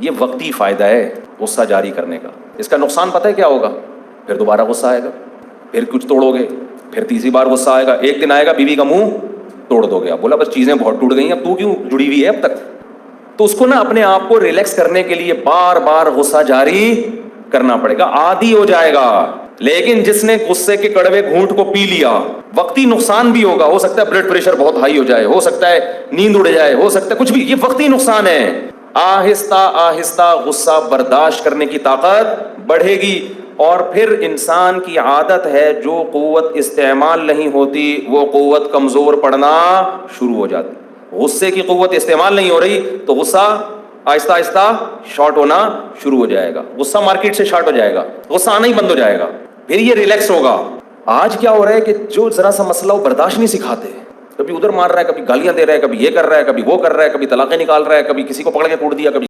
ये वक्ती फायदा है गुस्सा जारी करने का। इसका नुकसान पता है क्या होगा? फिर दोबारा गुस्सा आएगा, फिर कुछ तोड़ोगे, फिर तीसरी बार गुस्सा आएगा, एक दिन आएगा बीवी का मुंह तोड़ दोगे। आप बोला बस चीजें बहुत टूट गई, अब तू क्यों जुड़ी हुई है अब तक? तो उसको ना अपने आप को रिलैक्स करने के लिए बार बार गुस्सा जारी करना पड़ेगा, आदी हो जाएगा। लेकिन जिसने गुस्से के कड़वे घूंट को पी लिया, वक्ती नुकसान भी होगा, हो सकता है ब्लड प्रेशर बहुत हाई हो जाए, हो सकता है नींद उड़ जाए, हो सकता है कुछ भी, ये वक्ती नुकसान है। आहिस्ता आहिस्ता गुस्सा बर्दाश्त करने की ताकत बढ़ेगी और फिर इंसान की आदत है, जो कुव्वत इस्तेमाल नहीं होती वो कुव्वत कमजोर पड़ना शुरू हो जाती। गुस्से की कुव्वत इस्तेमाल नहीं हो रही तो गुस्सा आहिस्ता आहिस्ता शॉर्ट होना शुरू हो जाएगा, गुस्सा मार्केट से शॉर्ट हो जाएगा, गुस्सा आना ही बंद हो जाएगा, फिर ये रिलैक्स होगा। आज क्या हो रहा है कि जो जरा सा मसला वो बर्दाश्त नहीं सिखाते, कभी उधर मार रहा है, कभी गालियां दे रहा है, कभी ये कर रहा है, कभी वो कर रहा है, कभी तलाकें निकाल रहा है, कभी किसी को पकड़ के कूट दिया, कभी